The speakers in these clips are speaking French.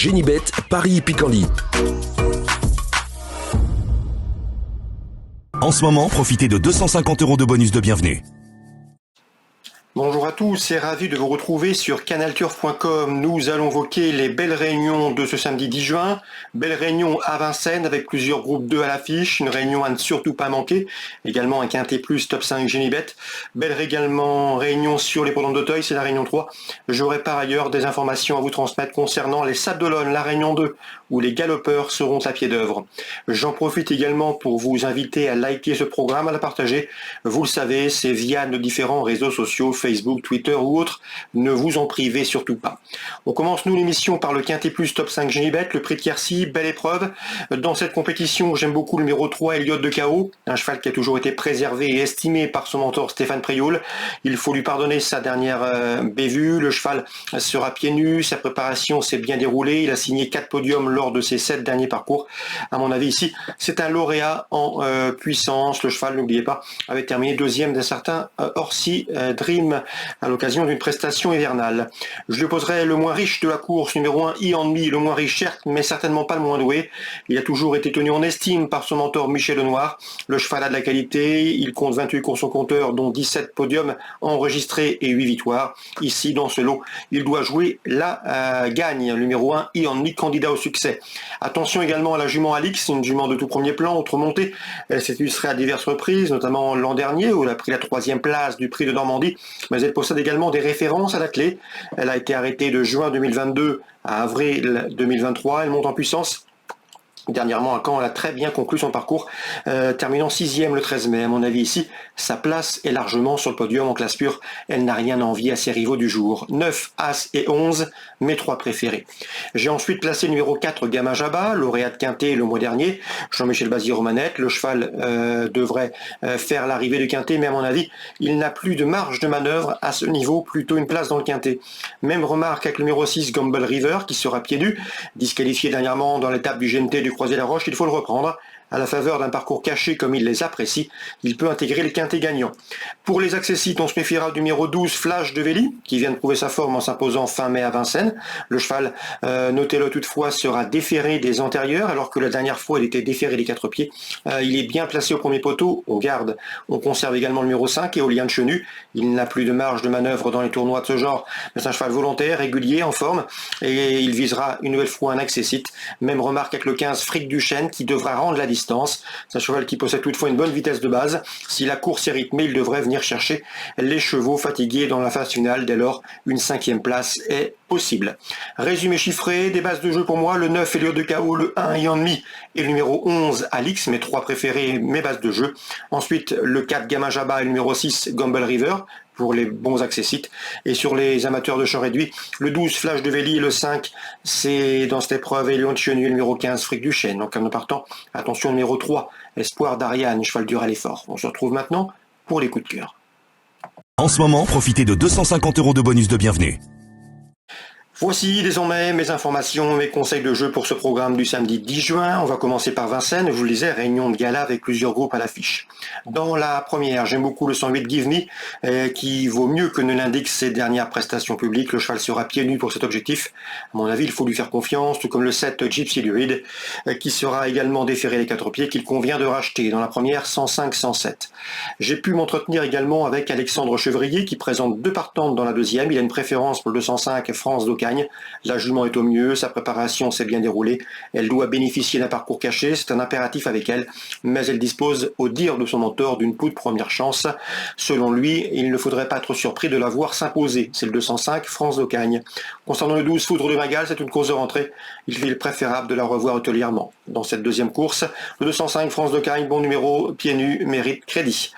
Génibet, Paris-Picardie. En ce moment, profitez de 250 € de bonus de bienvenue. Bonjour à tous et ravi de vous retrouver sur canalturf.com. Nous allons évoquer les belles réunions de ce samedi 10 juin. Belle réunion à Vincennes avec plusieurs groupes 2 à l'affiche. Une réunion à ne surtout pas manquer. Également un quintet plus top 5 Génibet. Belle également réunion sur les Prodromes d'Auteuil, c'est la réunion 3. J'aurai par ailleurs des informations à vous transmettre concernant les Sables d'Olonne, la réunion 2, où les galopeurs seront à pied d'œuvre. J'en profite également pour vous inviter à liker ce programme, à le partager. Vous le savez, c'est via nos différents réseaux sociaux, Facebook, Twitter ou autres. Ne vous en privez surtout pas. On commence nous l'émission par le Quintet Plus Top 5 Génibet, le prix de Quercy, belle épreuve. Dans cette compétition, j'aime beaucoup le numéro 3, Elliott de Chaos, un cheval qui a toujours été préservé et estimé par son mentor Stéphane Prioul. Il faut lui pardonner sa dernière bévue. Le cheval sera pieds nus, sa préparation s'est bien déroulée. Il a signé 4 podiums lors de ses 7 derniers parcours. À mon avis ici, c'est un lauréat en puissance. Le cheval, n'oubliez pas, avait terminé deuxième d'un certain Orsi Dream à l'occasion d'une prestation hivernale. Je lui opposerai le moins riche de la course, numéro 1, Ianmi, le moins riche certes, mais certainement pas le moins doué. Il a toujours été tenu en estime par son mentor Michel Lenoir. Le cheval a de la qualité, il compte 28 courses au compteur, dont 17 podiums enregistrés et 8 victoires. Ici, dans ce lot, il doit jouer la gagne. Numéro 1, Ianmi, candidat au succès. Attention également à la jument Alix, une jument de tout premier plan, autre montée. Elle s'est illustrée à diverses reprises, notamment l'an dernier, où elle a pris la 3e place du prix de Normandie. Mais elle possède également des références à la clé. Elle a été arrêtée de juin 2022 à avril 2023. Elle monte en puissance. Dernièrement, à Caen, elle a très bien conclu son parcours, terminant 6e le 13 mai. À mon avis ici, sa place est largement sur le podium en classe pure. Elle n'a rien à envier à ses rivaux du jour. 9, As et 11, mes 3 préférés. J'ai ensuite placé numéro 4, Gamin Jabba, lauréat de Quintet le mois dernier. Jean-Michel Bazir-Romanette. Le cheval devrait faire l'arrivée du Quintet, mais à mon avis, il n'a plus de marge de manœuvre à ce niveau, plutôt une place dans le Quintet. Même remarque avec le numéro 6, Gamble River, qui sera pieds nus, disqualifié dernièrement dans l'étape du GNT du Croisé-la-Roche, il faut le reprendre. À la faveur d'un parcours caché comme il les apprécie, il peut intégrer les quintés gagnants. Pour les accessites, on se méfiera du numéro 12, Flash de Véli, qui vient de prouver sa forme en s'imposant fin mai à Vincennes. Le cheval, notez-le toutefois, sera déféré des antérieurs, alors que la dernière fois, il était déféré des 4 pieds. Il est bien placé au premier poteau, on garde. On conserve également le numéro 5, Éolien Chenu. Il n'a plus de marge de manœuvre dans les tournois de ce genre, mais c'est un cheval volontaire, régulier, en forme, et il visera une nouvelle fois un accessite. Même remarque avec le 15, Fric du Chêne, qui devra rendre la distance. C'est un cheval qui possède toutefois une bonne vitesse de base. Si la course est rythmée, il devrait venir chercher les chevaux fatigués dans la phase finale. Dès lors, une 5e place est possible. Résumé chiffré, des bases de jeu pour moi, le 9 Elliott de Chaos, le 1 Ianmi et le numéro 11 Alix, mes 3 préférés, mes bases de jeu. Ensuite, le 4 Gamin Jabba et le numéro 6 Gamble River pour les bons accessites. Et sur les amateurs de champ réduit, le 12 Flash de Véli et le 5, c'est dans cette épreuve Éolien Chenu et le numéro 15 Fric du Chêne. Donc en partant, attention numéro 3, Espoir d'Ariane, cheval dur à l'effort. On se retrouve maintenant pour les coups de cœur. En ce moment, profitez de 250 € de bonus de bienvenue. Voici désormais mes informations, mes conseils de jeu pour ce programme du samedi 10 juin. On va commencer par Vincennes, je vous le disais, réunion de gala avec plusieurs groupes à l'affiche. Dans la première, j'aime beaucoup le 108 Give Me, qui vaut mieux que ne l'indiquent ses dernières prestations publiques. Le cheval sera pieds nus pour cet objectif. À mon avis, il faut lui faire confiance, tout comme le 7 Gypsy Lurid, qui sera également déféré les 4 pieds qu'il convient de racheter. Dans la première, 105-107. J'ai pu m'entretenir également avec Alexandre Chevrier, qui présente 2 partantes dans la deuxième. Il a une préférence pour le 205 France d'Ocagne. La jument est au mieux, sa préparation s'est bien déroulée, elle doit bénéficier d'un parcours caché, c'est un impératif avec elle, mais elle dispose, au dire de son mentor, d'une toute première chance. Selon lui, il ne faudrait pas être surpris de la voir s'imposer, c'est le 205 France d'Ocagne. Concernant le 12 Foudre de Bengale, c'est une course de rentrée, il est préférable de la revoir hôtelièrement. Dans cette deuxième course, le 205 France d'Ocagne, bon numéro, pieds nus, mérite crédit.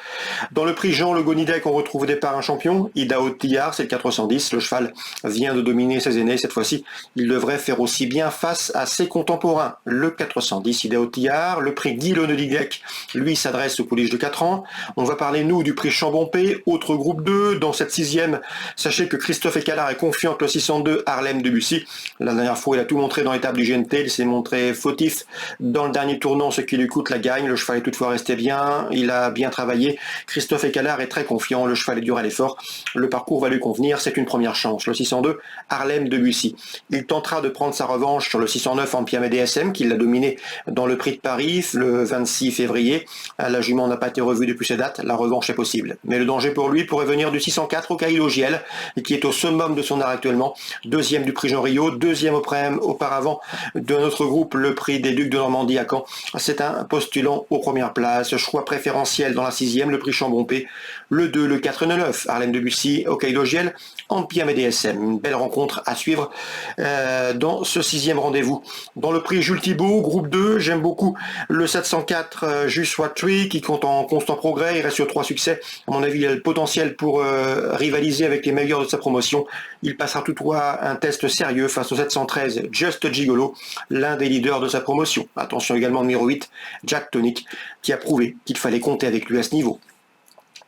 Dans le prix Jean Le Gonidec, on retrouve au départ un champion, Idaho Tillard, c'est le 410, le cheval vient de dominer ses aînés. Cette fois-ci, il devrait faire aussi bien face à ses contemporains. Le 410 Idaho Tillard, le prix Guy Lenodiguec, lui s'adresse aux pouliches de 4 ans. On va parler, nous, du prix Chambompé, autre groupe 2. Dans cette 6e, sachez que Christophe Écalard est confiant que le 602 Harlem Debussy. La dernière fois, il a tout montré dans l'étape du GNT, il s'est montré fautif dans le dernier tournant, ce qui lui coûte la gagne. Le cheval est toutefois resté bien, il a bien travaillé. Christophe Écalard est très confiant, le cheval est dur à l'effort. Le parcours va lui convenir, c'est une première chance. Le 602, Harlem Debussy. Il tentera de prendre sa revanche sur le 609 Ampiam et DSM, qui l'a dominé dans le Prix de Paris le 26 février. La jument n'a pas été revue depuis cette date, la revanche est possible. Mais le danger pour lui pourrait venir du 604 au Caïlo Giel, qui est au summum de son art actuellement. Deuxième du Prix Jean Rio, deuxième auparavant de notre groupe, le Prix des Ducs de Normandie à Caen. C'est un postulant aux premières places. Choix préférentiel dans la 6e, le Prix Chambompé. Le 2, le 4 et le 9, Harlem Debussy au Caïlo Giel, Ampiam et DSM. Une belle rencontre à suivre dans ce 6e rendez-vous. Dans le Prix Jules Thibault, groupe 2, j'aime beaucoup le 704 Just What Tree qui compte en constant progrès. Il reste sur 3 succès. À mon avis, il a le potentiel pour rivaliser avec les meilleurs de sa promotion. Il passera toutefois un test sérieux face au 713 Just Gigolo, l'un des leaders de sa promotion. Attention également numéro 8, Jack Tonic, qui a prouvé qu'il fallait compter avec lui à ce niveau.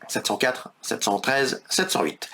704, 713, 708.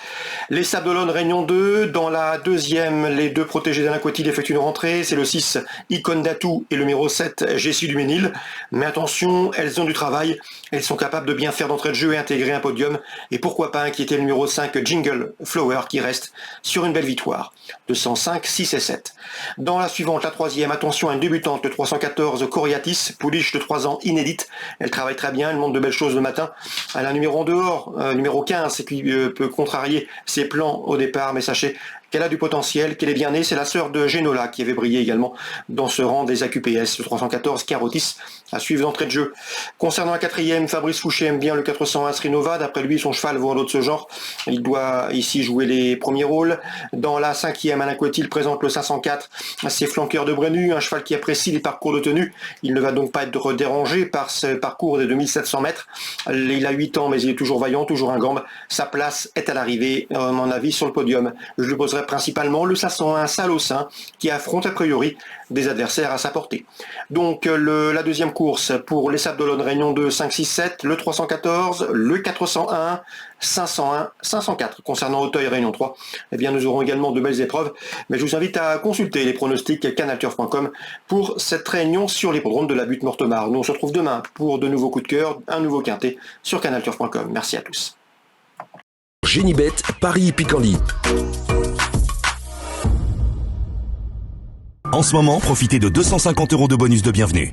Les Sables d'Olonne Réunion 2, dans la deuxième, les deux protégés d'Alain Cotil effectuent une rentrée, c'est le 6, Icône d'Atout et le numéro 7, Jessie du Ménil. Mais attention, elles ont du travail, elles sont capables de bien faire d'entrée de jeu et intégrer un podium, et pourquoi pas inquiéter le numéro 5, Jingle Flower, qui reste sur une belle victoire, 205, 6 et 7. Dans la suivante, la troisième, attention à une débutante, le 314, Coriatis, pouliche de 3 ans, inédite, elle travaille très bien, elle montre de belles choses le matin, elle a un numéro en dehors, numéro 15, qui peut contrarier ses plans au départ, mais sachez qu'elle a du potentiel, qu'elle est bien née. C'est la sœur de Genola qui avait brillé également dans ce rang des AQPS, le 314 Carotis, à suivre d'entrée de jeu. Concernant la quatrième, Fabrice Fouché aime bien le 401 Srinova. D'après lui, son cheval vaut un lot de ce genre. Il doit ici jouer les premiers rôles. Dans la cinquième, Alain Coetil présente le 504, ses flanqueurs de Brenu, un cheval qui apprécie les parcours de tenue. Il ne va donc pas être dérangé par ce parcours des 2700 mètres. Il a 8 ans, mais il est toujours vaillant, toujours un gambe. Sa place est à l'arrivée, à mon avis, sur le podium. Je lui poserai principalement le 501 Salossin, qui affronte a priori des adversaires à sa portée. Donc la deuxième course pour les Sables d'Olonne Réunion 2, 5, 6, 7, le 314, le 401, 501, 504. Concernant Auteuil Réunion 3, eh bien nous aurons également de belles épreuves, mais je vous invite à consulter les pronostics canalturf.com pour cette réunion sur l'hippodrome de la Butte Mortemart. Nous on se retrouve demain pour de nouveaux coups de cœur, un nouveau quintet sur canalturf.com. Merci à tous. Génibet, Paris Picardie. En ce moment, profitez de 250 € de bonus de bienvenue.